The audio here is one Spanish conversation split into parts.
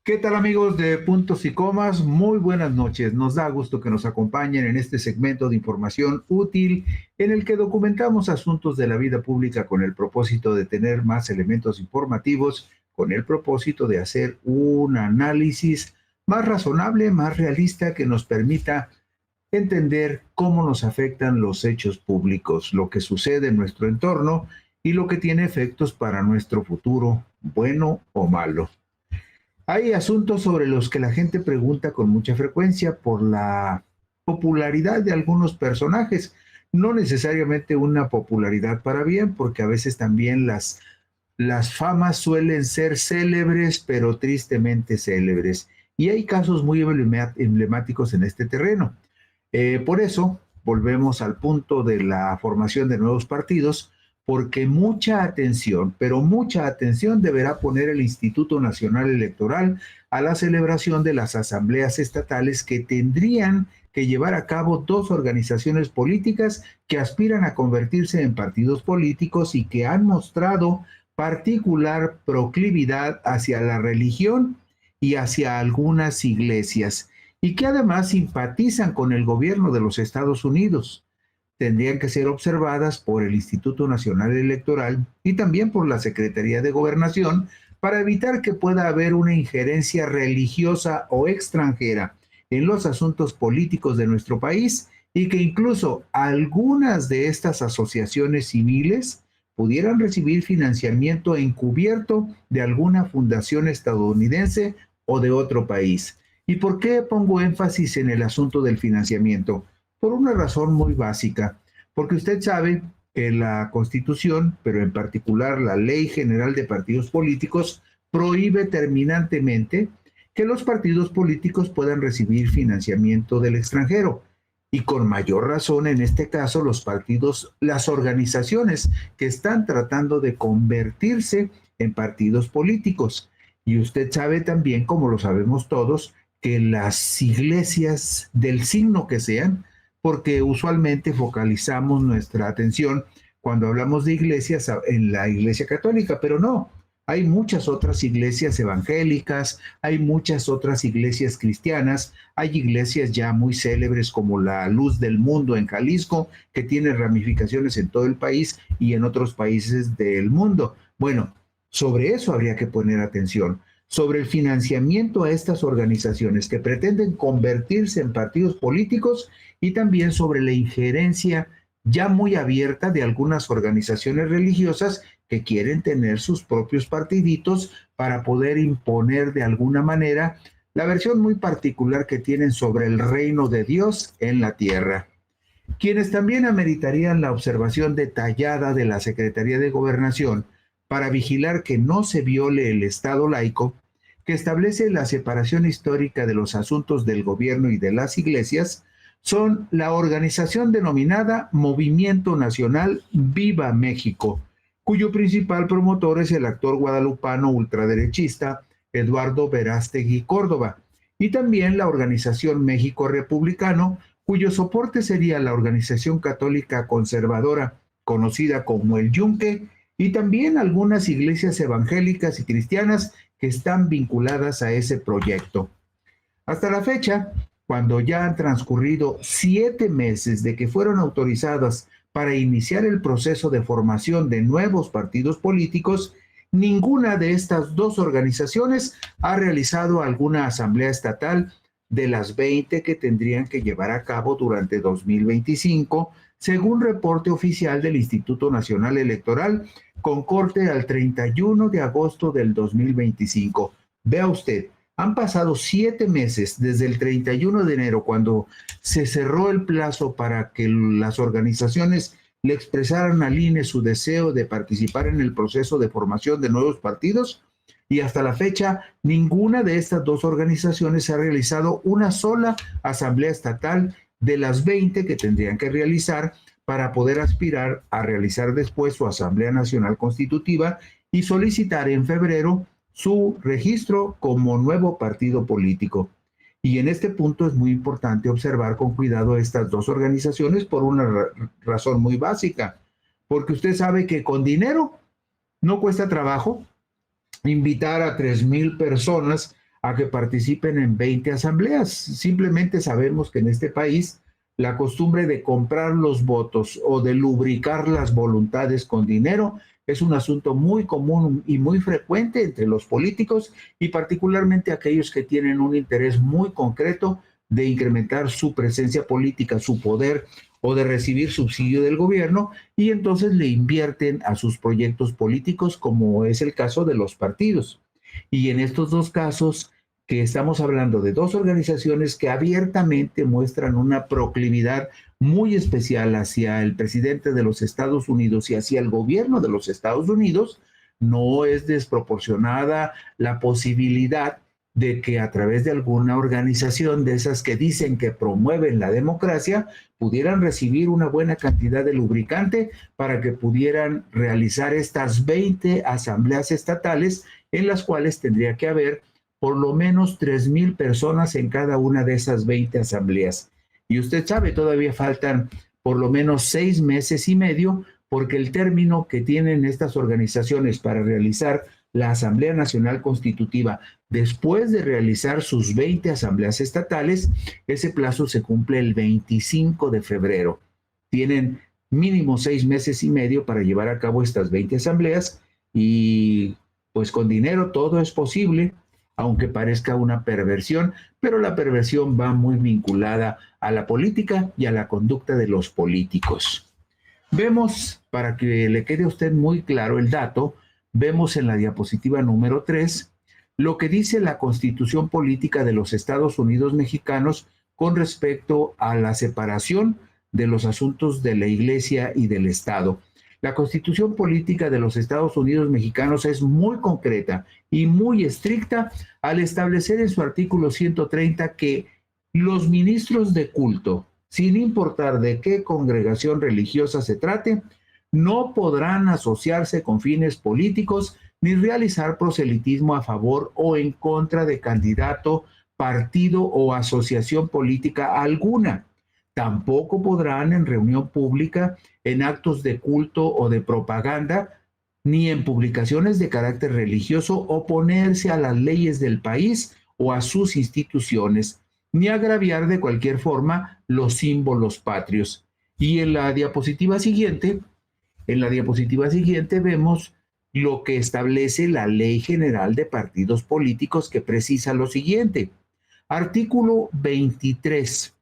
¿Qué tal amigos de Puntos y Comas? Muy buenas noches. Nos da gusto que nos acompañen en este segmento de información útil en el que documentamos asuntos de la vida pública con el propósito de tener más elementos informativos, con el propósito de hacer un análisis más razonable, más realista que nos permita entender cómo nos afectan los hechos públicos, lo que sucede en nuestro entorno y lo que tiene efectos para nuestro futuro, bueno o malo. Hay asuntos sobre los que la gente pregunta con mucha frecuencia por la popularidad de algunos personajes, no necesariamente una popularidad para bien, porque a veces también las famas suelen ser célebres, pero tristemente célebres. Y hay casos muy emblemáticos en este terreno. Por eso, volvemos al punto de la formación de nuevos partidos, porque mucha atención, pero mucha atención deberá poner el Instituto Nacional Electoral a la celebración de las asambleas estatales que tendrían que llevar a cabo dos organizaciones políticas que aspiran a convertirse en partidos políticos y que han mostrado particular proclividad hacia la religión y hacia algunas iglesias, y que además simpatizan con el gobierno de los Estados Unidos. Tendrían que ser observadas por el Instituto Nacional Electoral y también por la Secretaría de Gobernación para evitar que pueda haber una injerencia religiosa o extranjera en los asuntos políticos de nuestro país, y que incluso algunas de estas asociaciones civiles pudieran recibir financiamiento encubierto de alguna fundación estadounidense o de otro país. ¿Y por qué pongo énfasis en el asunto del financiamiento? Por una razón muy básica, porque usted sabe que la Constitución, pero en particular la Ley General de Partidos Políticos, prohíbe terminantemente que los partidos políticos puedan recibir financiamiento del extranjero. Y con mayor razón, en este caso, los partidos, las organizaciones que están tratando de convertirse en partidos políticos. Y usted sabe también, como lo sabemos todos, que las iglesias del signo que sean, porque usualmente focalizamos nuestra atención cuando hablamos de iglesias en la iglesia católica, pero no, hay muchas otras iglesias evangélicas, hay muchas otras iglesias cristianas, hay iglesias ya muy célebres como la Luz del Mundo en Jalisco, que tiene ramificaciones en todo el país y en otros países del mundo. Bueno, sobre eso habría que poner atención, sobre el financiamiento a estas organizaciones que pretenden convertirse en partidos políticos, y también sobre la injerencia ya muy abierta de algunas organizaciones religiosas que quieren tener sus propios partiditos para poder imponer de alguna manera la versión muy particular que tienen sobre el reino de Dios en la tierra. Quienes también ameritarían la observación detallada de la Secretaría de Gobernación para vigilar que no se viole el Estado laico, que establece la separación histórica de los asuntos del gobierno y de las iglesias, son la organización denominada Movimiento Nacional Viva México, cuyo principal promotor es el actor guadalupano ultraderechista Eduardo Verástegui Córdoba, y también la organización México Republicano, cuyo soporte sería la organización católica conservadora conocida como el Yunque, y también algunas iglesias evangélicas y cristianas que están vinculadas a ese proyecto. Hasta la fecha, cuando ya han transcurrido 7 meses de que fueron autorizadas para iniciar el proceso de formación de nuevos partidos políticos, ninguna de estas dos organizaciones ha realizado alguna asamblea estatal de las 20 que tendrían que llevar a cabo durante 2025, según reporte oficial del Instituto Nacional Electoral, con corte al 31 de agosto del 2025. Vea usted, han pasado 7 meses desde el 31 de enero, cuando se cerró el plazo para que las organizaciones le expresaran al INE su deseo de participar en el proceso de formación de nuevos partidos, y hasta la fecha ninguna de estas dos organizaciones ha realizado una sola asamblea estatal de las 20 que tendrían que realizar para poder aspirar a realizar después su Asamblea Nacional Constitutiva y solicitar en febrero su registro como nuevo partido político. Y en este punto es muy importante observar con cuidado estas dos organizaciones por una razón muy básica, porque usted sabe que con dinero no cuesta trabajo invitar a 3,000 personas a que participen en 20 asambleas. Simplemente sabemos que en este país la costumbre de comprar los votos o de lubricar las voluntades con dinero es un asunto muy común y muy frecuente entre los políticos y particularmente aquellos que tienen un interés muy concreto de incrementar su presencia política, su poder o de recibir subsidio del gobierno y entonces le invierten a sus proyectos políticos como es el caso de los partidos. Y en estos dos casos que estamos hablando de dos organizaciones que abiertamente muestran una proclividad muy especial hacia el presidente de los Estados Unidos y hacia el gobierno de los Estados Unidos, no es desproporcionada la posibilidad de que a través de alguna organización de esas que dicen que promueven la democracia, pudieran recibir una buena cantidad de lubricante para que pudieran realizar estas 20 asambleas estatales en las cuales tendría que haber por lo menos 3,000 personas en cada una de esas 20 asambleas. Y usted sabe, todavía faltan por lo menos 6 meses y medio, porque el término que tienen estas organizaciones para realizar la Asamblea Nacional Constitutiva, después de realizar sus 20 asambleas estatales, ese plazo se cumple el 25 de febrero. Tienen mínimo 6 meses y medio para llevar a cabo estas 20 asambleas y pues con dinero todo es posible, aunque parezca una perversión, pero la perversión va muy vinculada a la política y a la conducta de los políticos. Vemos, para que le quede a usted muy claro el dato, vemos en la diapositiva número 3 lo que dice la Constitución Política de los Estados Unidos Mexicanos con respecto a la separación de los asuntos de la Iglesia y del Estado. La Constitución Política de los Estados Unidos Mexicanos es muy concreta y muy estricta al establecer en su artículo 130 que los ministros de culto, sin importar de qué congregación religiosa se trate, no podrán asociarse con fines políticos ni realizar proselitismo a favor o en contra de candidato, partido o asociación política alguna. Tampoco podrán en reunión pública, en actos de culto o de propaganda, ni en publicaciones de carácter religioso oponerse a las leyes del país o a sus instituciones, ni agraviar de cualquier forma los símbolos patrios. Y en la diapositiva siguiente vemos lo que establece la Ley General de Partidos Políticos, que precisa lo siguiente. Artículo 23.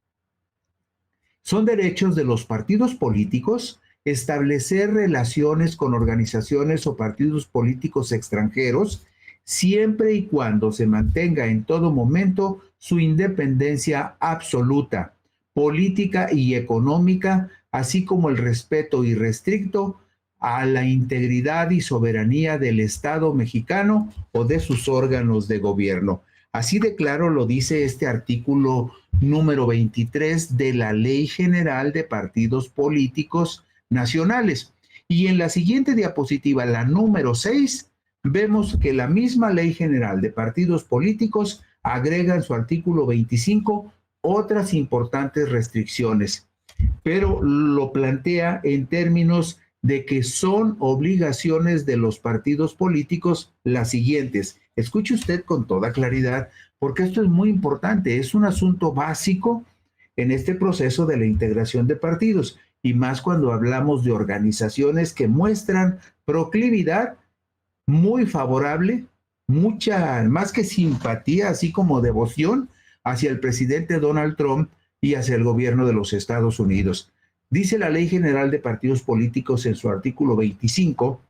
Son derechos de los partidos políticos establecer relaciones con organizaciones o partidos políticos extranjeros siempre y cuando se mantenga en todo momento su independencia absoluta, política y económica, así como el respeto irrestricto a la integridad y soberanía del Estado mexicano o de sus órganos de gobierno. Así de claro lo dice este artículo número 23 de la Ley General de Partidos Políticos Nacionales. Y en la siguiente diapositiva, la número 6, vemos que la misma Ley General de Partidos Políticos agrega en su artículo 25 otras importantes restricciones, pero lo plantea en términos de que son obligaciones de los partidos políticos las siguientes. Escuche usted con toda claridad, porque esto es muy importante, es un asunto básico en este proceso de la integración de partidos, y más cuando hablamos de organizaciones que muestran proclividad muy favorable, mucha, más que simpatía, así como devoción hacia el presidente Donald Trump y hacia el gobierno de los Estados Unidos. Dice la Ley General de Partidos Políticos en su artículo 25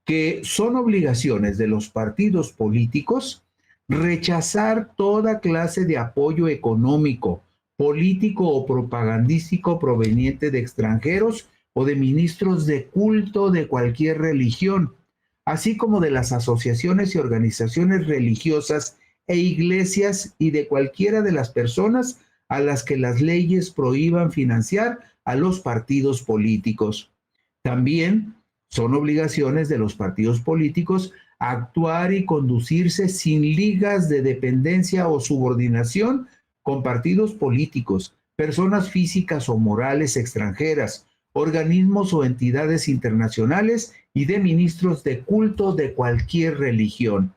que son obligaciones de los partidos políticos rechazar toda clase de apoyo económico, político o propagandístico proveniente de extranjeros o de ministros de culto de cualquier religión, así como de las asociaciones y organizaciones religiosas e iglesias y de cualquiera de las personas a las que las leyes prohíban financiar a los partidos políticos. También son obligaciones de los partidos políticos actuar y conducirse sin ligas de dependencia o subordinación con partidos políticos, personas físicas o morales extranjeras, organismos o entidades internacionales y de ministros de culto de cualquier religión.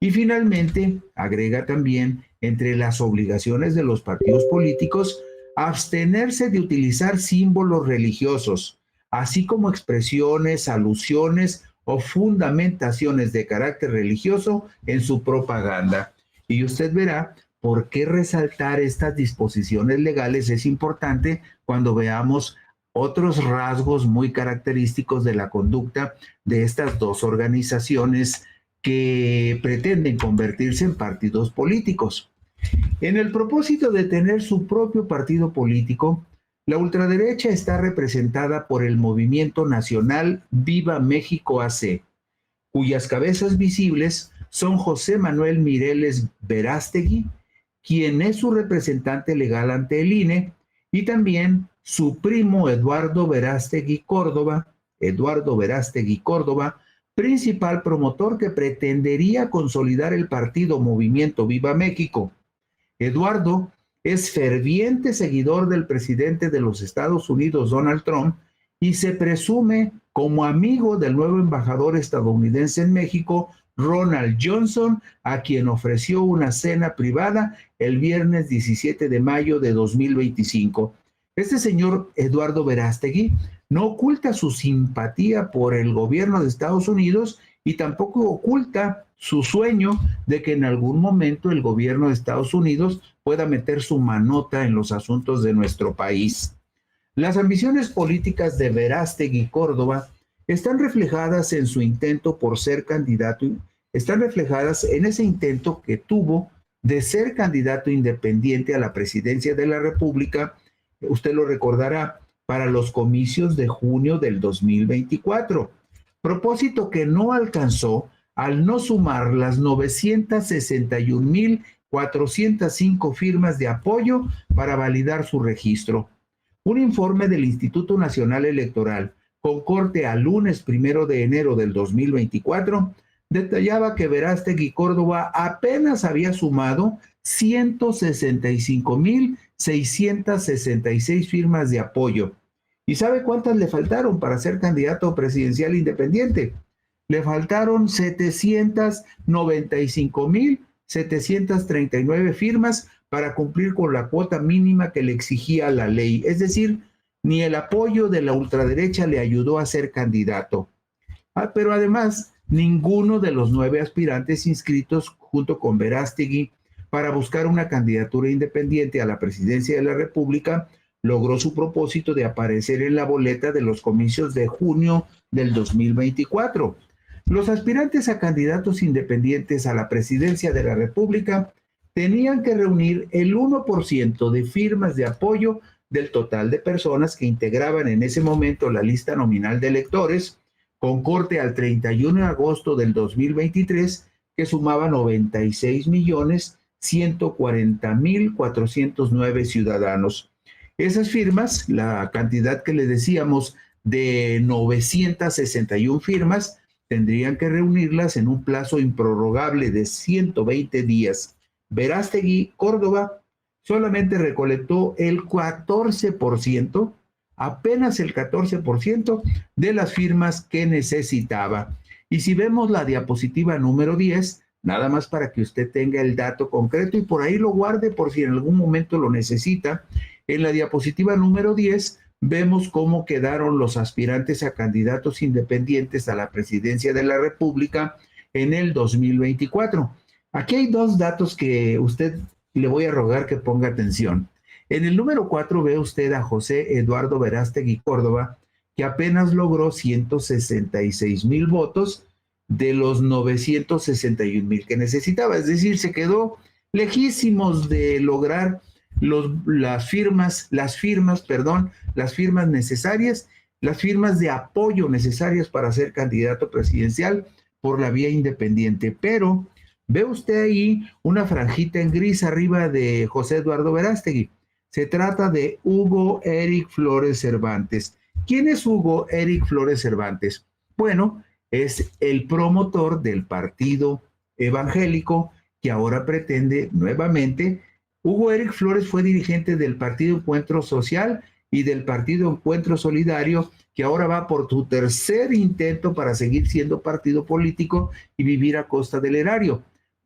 Y finalmente, agrega también, entre las obligaciones de los partidos políticos, abstenerse de utilizar símbolos religiosos, así como expresiones, alusiones o fundamentaciones de carácter religioso en su propaganda. Y usted verá por qué resaltar estas disposiciones legales es importante cuando veamos otros rasgos muy característicos de la conducta de estas dos organizaciones que pretenden convertirse en partidos políticos. En el propósito de tener su propio partido político, la ultraderecha está representada por el movimiento nacional Viva México AC, cuyas cabezas visibles son José Manuel Mireles Verástegui, quien es su representante legal ante el INE, y también su primo Eduardo Verástegui Córdoba, principal promotor que pretendería consolidar el partido Movimiento Viva México. Eduardo es ferviente seguidor del presidente de los Estados Unidos, Donald Trump, y se presume como amigo del nuevo embajador estadounidense en México, Ronald Johnson, a quien ofreció una cena privada el viernes 17 de mayo de 2025. Este señor Eduardo Verástegui no oculta su simpatía por el gobierno de Estados Unidos y tampoco oculta su sueño de que en algún momento el gobierno de Estados Unidos pueda meter su manota en los asuntos de nuestro país. Las ambiciones políticas de Verástegui Córdoba están reflejadas en su intento por ser candidato, están reflejadas en ese intento que tuvo de ser candidato independiente a la presidencia de la República, usted lo recordará, para los comicios de junio del 2024, propósito que no alcanzó al no sumar las 961,405 firmas de apoyo para validar su registro. Un informe del Instituto Nacional Electoral, con corte al lunes 1 de enero del 2024, detallaba que Verástegui Córdoba apenas había sumado 165,666 firmas de apoyo. ¿Y sabe cuántas le faltaron para ser candidato presidencial independiente? Le faltaron 795,739 firmas para cumplir con la cuota mínima que le exigía la ley. Es decir, ni el apoyo de la ultraderecha le ayudó a ser candidato. Pero además, ninguno de los 9 aspirantes inscritos junto con Verástegui para buscar una candidatura independiente a la presidencia de la República logró su propósito de aparecer en la boleta de los comicios de junio del 2024. Los aspirantes a candidatos independientes a la presidencia de la República tenían que reunir el 1% de firmas de apoyo del total de personas que integraban en ese momento la lista nominal de electores, con corte al 31 de agosto del 2023, que sumaba 96,140,409 ciudadanos. Esas firmas, la cantidad que le decíamos de 961 firmas, tendrían que reunirlas en un plazo improrrogable de 120 días. Verástegui Córdoba solamente recolectó el 14%, apenas el 14% de las firmas que necesitaba. Y si vemos la diapositiva número 10, nada más para que usted tenga el dato concreto y por ahí lo guarde por si en algún momento lo necesita. En la diapositiva número 10 vemos cómo quedaron los aspirantes a candidatos independientes a la presidencia de la República en el 2024. Aquí hay 2 datos que usted le voy a rogar que ponga atención. En el número 4 ve usted a José Eduardo Verástegui Córdoba, que apenas logró 166,000 votos de los 961,000 que necesitaba. Es decir, se quedó lejísimos de lograr las firmas necesarias, las firmas de apoyo necesarias para ser candidato presidencial por la vía independiente. Pero ve usted ahí una franjita en gris arriba de José Eduardo Verástegui. Se trata de Hugo Eric Flores Cervantes. ¿Quién es Hugo Eric Flores Cervantes? Bueno, es el promotor del partido evangélico que ahora pretende nuevamente. Hugo Eric Flores fue dirigente del Partido Encuentro Social y del Partido Encuentro Solidario, que ahora va por su tercer intento para seguir siendo partido político y vivir a costa del erario.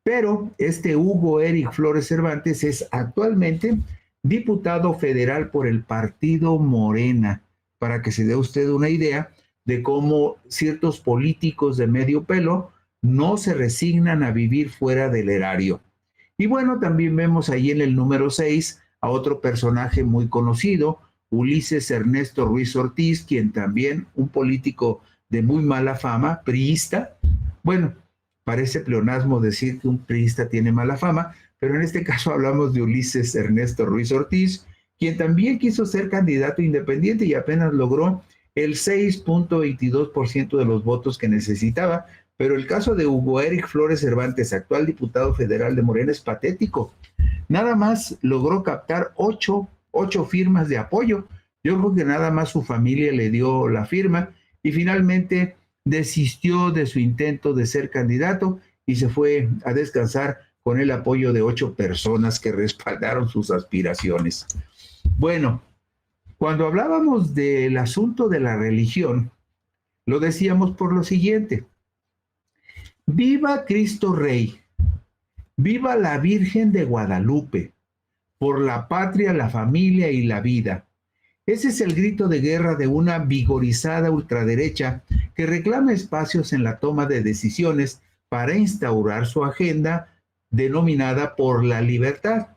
Pero este Hugo Eric Flores Cervantes es actualmente diputado federal por el partido Morena, para que se dé usted una idea de cómo ciertos políticos de medio pelo no se resignan a vivir fuera del erario. Y bueno, también vemos ahí en el número 6 a otro personaje muy conocido, Ulises Ernesto Ruiz Ortiz, quien también un político de muy mala fama, priista. Bueno, parece pleonasmo decir que un priista tiene mala fama, pero en este caso hablamos de Ulises Ernesto Ruiz Ortiz, quien también quiso ser candidato independiente y apenas logró el 6.22% de los votos que necesitaba. Pero el caso de Hugo Eric Flores Cervantes, actual diputado federal de Morena, es patético. Nada más logró captar ocho firmas de apoyo. Yo creo que nada más su familia le dio la firma y finalmente desistió de su intento de ser candidato y se fue a descansar con el apoyo de 8 personas que respaldaron sus aspiraciones. Bueno, cuando hablábamos del asunto de la religión, lo decíamos por lo siguiente: viva Cristo Rey, viva la Virgen de Guadalupe, por la patria, la familia y la vida. Ese es el grito de guerra de una vigorizada ultraderecha que reclama espacios en la toma de decisiones para instaurar su agenda denominada por la libertad.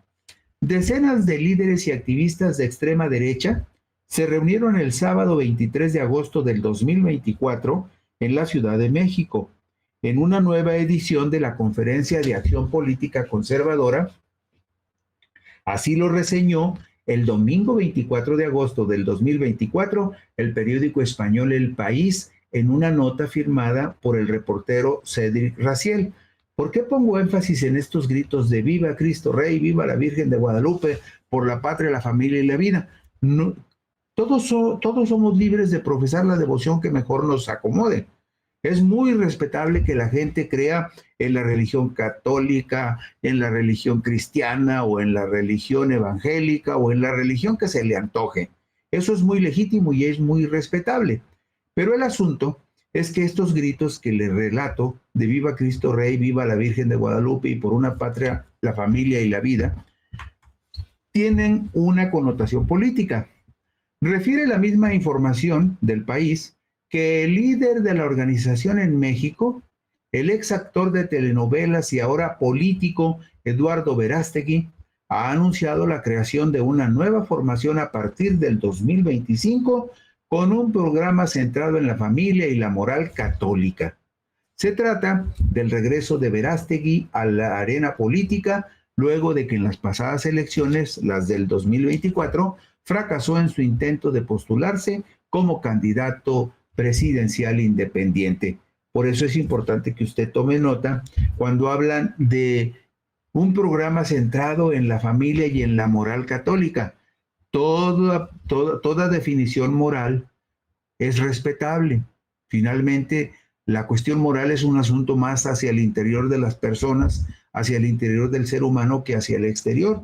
Decenas de líderes y activistas de extrema derecha se reunieron el sábado 23 de agosto del 2024 en la Ciudad de México, en una nueva edición de la Conferencia de Acción Política Conservadora. Así lo reseñó el domingo 24 de agosto del 2024 el periódico español El País en una nota firmada por el reportero Cédric Raziel. ¿Por qué pongo énfasis en estos gritos de viva Cristo Rey, viva la Virgen de Guadalupe, por la patria, la familia y la vida? No, todos somos libres de profesar la devoción que mejor nos acomode. Es muy respetable que la gente crea en la religión católica, en la religión cristiana o en la religión evangélica o en la religión que se le antoje. Eso es muy legítimo y es muy respetable. Pero el asunto es que estos gritos que le relato de viva Cristo Rey, viva la Virgen de Guadalupe y por una patria, la familia y la vida, tienen una connotación política. Refiere la misma información del País que el líder de la organización en México, el ex actor de telenovelas y ahora político Eduardo Verástegui, ha anunciado la creación de una nueva formación a partir del 2025 con un programa centrado en la familia y la moral católica. Se trata del regreso de Verástegui a la arena política luego de que en las pasadas elecciones, las del 2024, fracasó en su intento de postularse como candidato presidencial independiente. Por eso es importante que usted tome nota cuando hablan de un programa centrado en la familia y en la moral católica. Toda definición moral es respetable. Finalmente, la cuestión moral es un asunto más hacia el interior de las personas, hacia el interior del ser humano que hacia el exterior.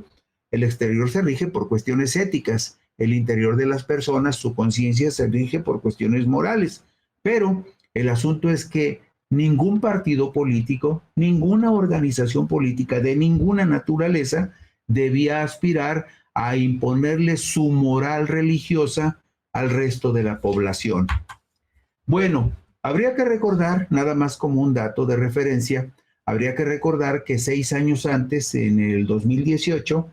El exterior se rige por cuestiones éticas, el interior de las personas, su conciencia se rige por cuestiones morales. Pero el asunto es que ningún partido político, ninguna organización política de ninguna naturaleza debía aspirar a imponerle su moral religiosa al resto de la población. Bueno, habría que recordar, nada más como un dato de referencia, habría que recordar que 6 años antes, en el 2018,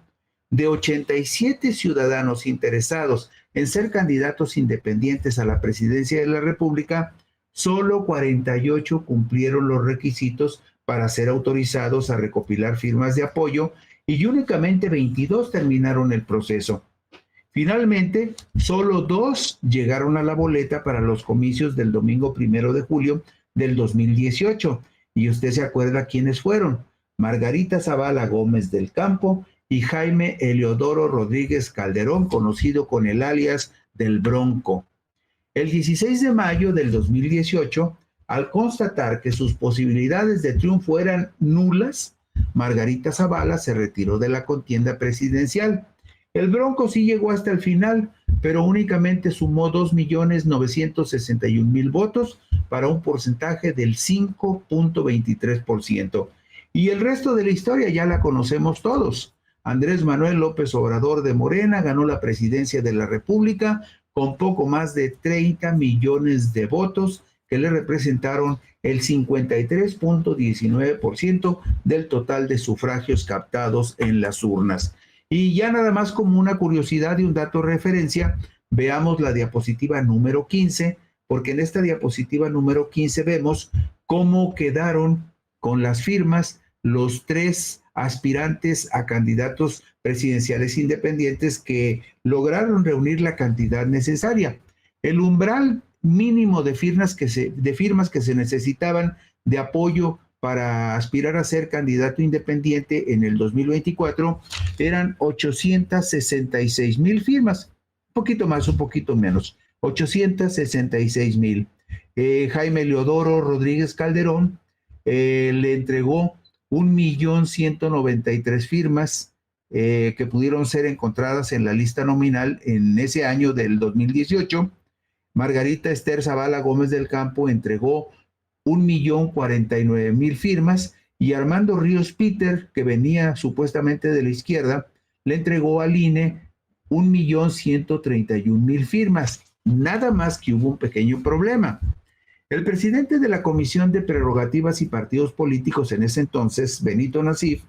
de 87 ciudadanos interesados en ser candidatos independientes a la presidencia de la República, solo 48 cumplieron los requisitos para ser autorizados a recopilar firmas de apoyo y únicamente 22 terminaron el proceso. Finalmente, solo 2 llegaron a la boleta para los comicios del domingo 1 de julio del 2018. Y usted se acuerda quiénes fueron: Margarita Zavala Gómez del Campo y Jaime Eliodoro Rodríguez Calderón, conocido con el alias del Bronco. El 16 de mayo del 2018, al constatar que sus posibilidades de triunfo eran nulas, Margarita Zavala se retiró de la contienda presidencial. El Bronco sí llegó hasta el final, pero únicamente sumó 2.961.000 votos para un porcentaje del 5.23%. Y el resto de la historia ya la conocemos todos. Andrés Manuel López Obrador de Morena ganó la presidencia de la República con poco más de 30 millones de votos que le representaron el 53.19% del total de sufragios captados en las urnas. Y ya nada más como una curiosidad y un dato de referencia, veamos la diapositiva número 15, porque en esta diapositiva número 15 vemos cómo quedaron con las firmas los 3 aspirantes a candidatos presidenciales independientes que lograron reunir la cantidad necesaria. El umbral mínimo de firmas que se necesitaban de apoyo para aspirar a ser candidato independiente en el 2024 eran 866,000 firmas, un poquito más, un poquito menos, 866,000. Jaime Leodoro Rodríguez Calderón le entregó 1,193,000 firmas que pudieron ser encontradas en la lista nominal en ese año del 2018. Margarita Esther Zavala Gómez del Campo entregó 1,049,000 firmas y Armando Ríos Peter, que venía supuestamente de la izquierda, le entregó al INE 1,131,000 firmas. Nada más que hubo un pequeño problema. El presidente de la Comisión de Prerrogativas y Partidos Políticos en ese entonces, Benito Nasif,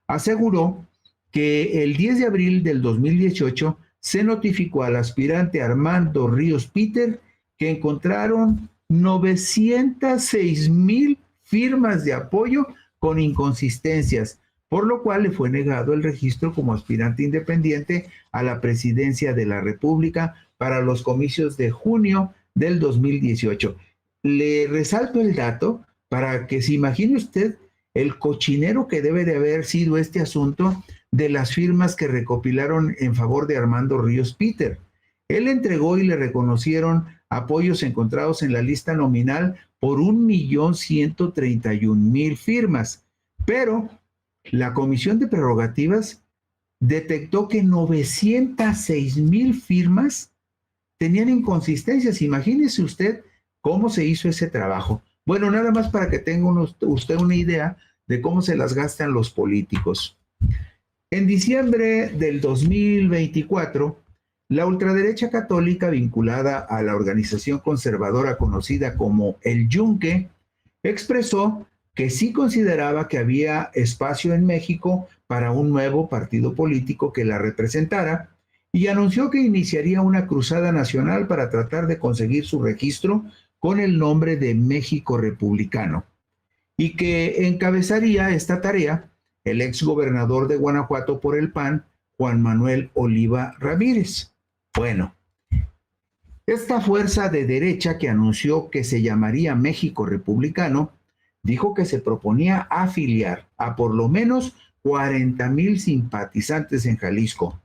aseguró que el 10 de abril del 2018 se notificó al aspirante Armando Ríos Peter que encontraron 906,000 firmas de apoyo con inconsistencias, por lo cual le fue negado el registro como aspirante independiente a la presidencia de la República para los comicios de junio del 2018. Le resalto el dato para que se imagine usted el cochinero que debe de haber sido este asunto de las firmas que recopilaron en favor de Armando Ríos Peter. Él entregó y le reconocieron apoyos encontrados en la lista nominal por 1,131,000 firmas, pero la Comisión de Prerrogativas detectó que 906,000 firmas tenían inconsistencias. Imagínese usted cómo se hizo ese trabajo. Bueno, nada más para que tenga usted una idea de cómo se las gastan los políticos. En diciembre del 2024, la ultraderecha católica vinculada a la organización conservadora conocida como el Yunque expresó que sí consideraba que había espacio en México para un nuevo partido político que la representara y anunció que iniciaría una cruzada nacional para tratar de conseguir su registro con el nombre de México Republicano y que encabezaría esta tarea el exgobernador de Guanajuato por el PAN, Juan Manuel Oliva Ramírez. Bueno, esta fuerza de derecha que anunció que se llamaría México Republicano, dijo que se proponía afiliar a por lo menos 40,000 simpatizantes en Jalisco,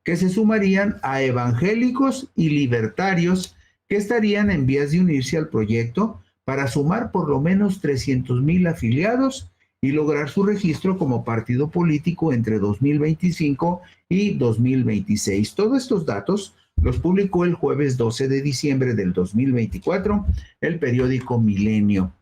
que se sumarían a evangélicos y libertarios que estarían en vías de unirse al proyecto para sumar por lo menos 300,000 afiliados y lograr su registro como partido político entre 2025 y 2026. Todos estos datos los publicó el jueves 12 de diciembre del 2024 el periódico Milenio.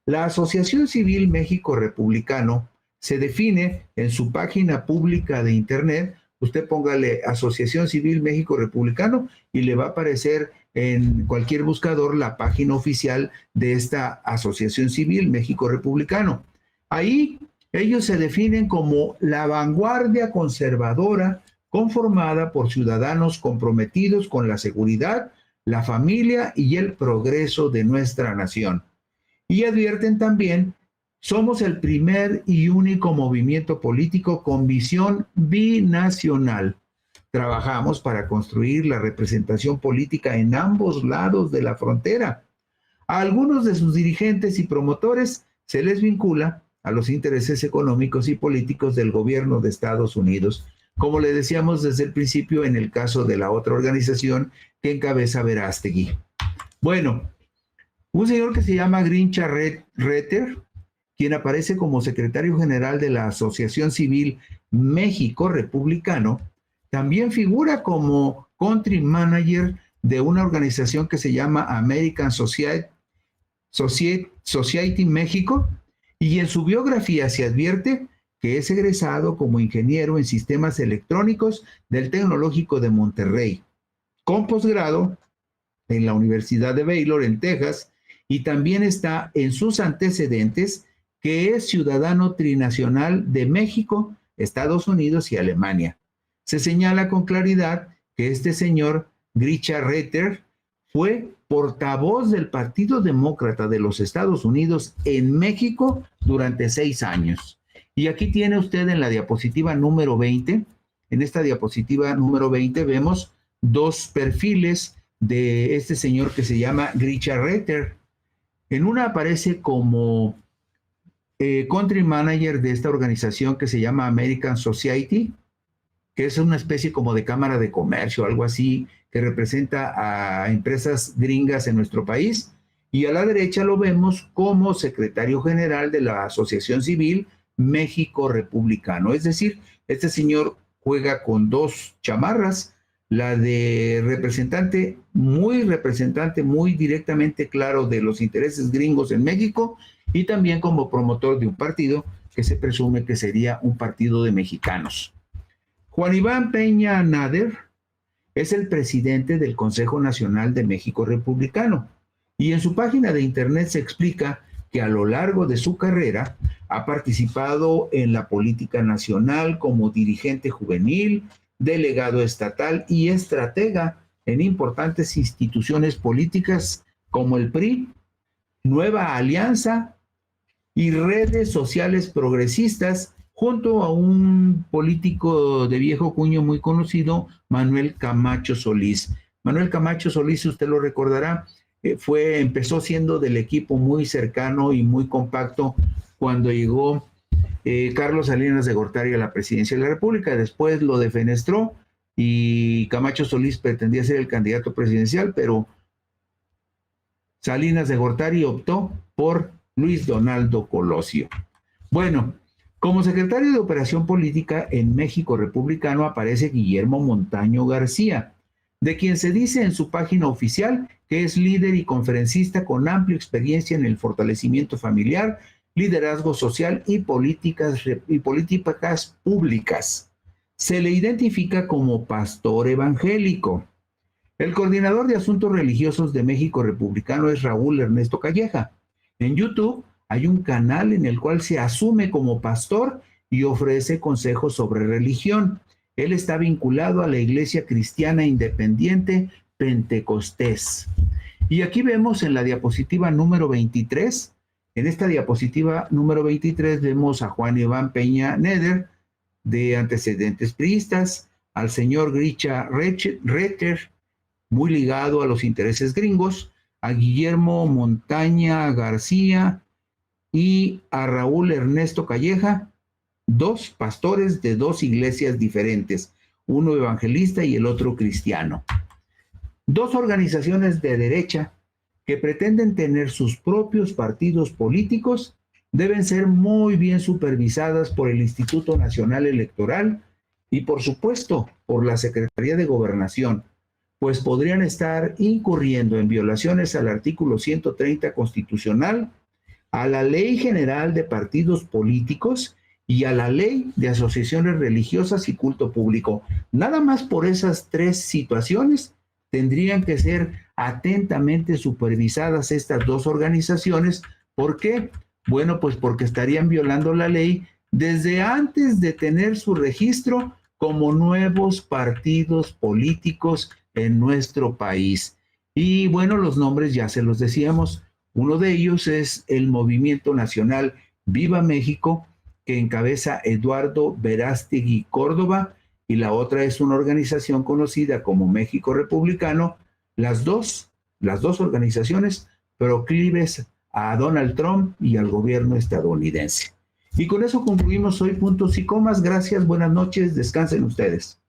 La Asociación Civil México Republicano se define en su página pública de internet. Usted póngale Asociación Civil México Republicano y le va a aparecer en cualquier buscador la página oficial de esta Asociación Civil México Republicano. Ahí ellos se definen como la vanguardia conservadora conformada por ciudadanos comprometidos con la seguridad, la familia y el progreso de nuestra nación. Y advierten también, somos el primer y único movimiento político con visión binacional. Trabajamos para construir la representación política en ambos lados de la frontera. A algunos de sus dirigentes y promotores se les vincula a los intereses económicos y políticos del gobierno de Estados Unidos, como le decíamos desde el principio en el caso de la otra organización que encabeza Verástegui. Bueno, un señor que se llama Grincha Retter, quien aparece como secretario general de la Asociación Civil México Republicano, también figura como country manager de una organización que se llama American Society México Y en su biografía se advierte que es egresado como ingeniero en sistemas electrónicos del Tecnológico de Monterrey, con posgrado en la Universidad de Baylor, en Texas, y también está en sus antecedentes que es ciudadano trinacional de México, Estados Unidos y Alemania. Se señala con claridad que este señor, Grisha Retter, fue portavoz del Partido Demócrata de los Estados Unidos en México durante 6 años. Y aquí tiene usted en la diapositiva número 20, en esta diapositiva número 20 vemos 2 perfiles de este señor que se llama Grisha Retter. En una aparece como country manager de esta organización que se llama American Society, que es una especie como de cámara de comercio, algo así, que representa a empresas gringas en nuestro país. Y a la derecha lo vemos como secretario general de la Asociación Civil México Republicano. Es decir, este señor juega con 2 chamarras, la de representante muy directamente claro de los intereses gringos en México, y también como promotor de un partido que se presume que sería un partido de mexicanos. Juan Iván Peña Nader es el presidente del Consejo Nacional de México Republicano, y en su página de internet se explica que a lo largo de su carrera ha participado en la política nacional como dirigente juvenil, delegado estatal y estratega en importantes instituciones políticas como el PRI, Nueva Alianza y redes sociales progresistas, junto a un político de viejo cuño muy conocido, Manuel Camacho Solís. Manuel Camacho Solís, usted lo recordará, empezó siendo del equipo muy cercano y muy compacto cuando llegó Carlos Salinas de Gortari a la presidencia de la República. Después lo defenestró y Camacho Solís pretendía ser el candidato presidencial, pero Salinas de Gortari optó por Luis Donaldo Colosio. Bueno, como secretario de Operación Política en México Republicano aparece Guillermo Montaño García, de quien se dice en su página oficial que es líder y conferencista con amplia experiencia en el fortalecimiento familiar, liderazgo social y políticas públicas. Se le identifica como pastor evangélico. El coordinador de asuntos religiosos de México Republicano es Raúl Ernesto Calleja. En YouTube hay un canal en el cual se asume como pastor y ofrece consejos sobre religión. Él está vinculado a la Iglesia Cristiana Independiente Pentecostés. Y aquí vemos en la diapositiva número 23, en esta diapositiva número 23 vemos a Juan Iván Peña Nader, de antecedentes priistas, al señor Grisha Retter, muy ligado a los intereses gringos, a Guillermo Montaña García y a Raúl Ernesto Calleja, 2 pastores de 2 iglesias diferentes, uno evangelista y el otro cristiano. 2 organizaciones de derecha que pretenden tener sus propios partidos políticos deben ser muy bien supervisadas por el Instituto Nacional Electoral y, por supuesto, por la Secretaría de Gobernación, pues podrían estar incurriendo en violaciones al artículo 130 constitucional, a la Ley General de Partidos Políticos y a la Ley de Asociaciones Religiosas y Culto Público. Nada más por esas 3 situaciones tendrían que ser atentamente supervisadas estas 2 organizaciones. ¿Por qué? Bueno, pues porque estarían violando la ley desde antes de tener su registro como nuevos partidos políticos en nuestro país. Y bueno, los nombres ya se los decíamos. Uno de ellos es el Movimiento Nacional Viva México, que encabeza Eduardo Verástegui Córdoba, y la otra es una organización conocida como México Republicano. Las dos organizaciones proclives a Donald Trump y al gobierno estadounidense. Y con eso concluimos hoy Puntos y Comas. Gracias, buenas noches, descansen ustedes.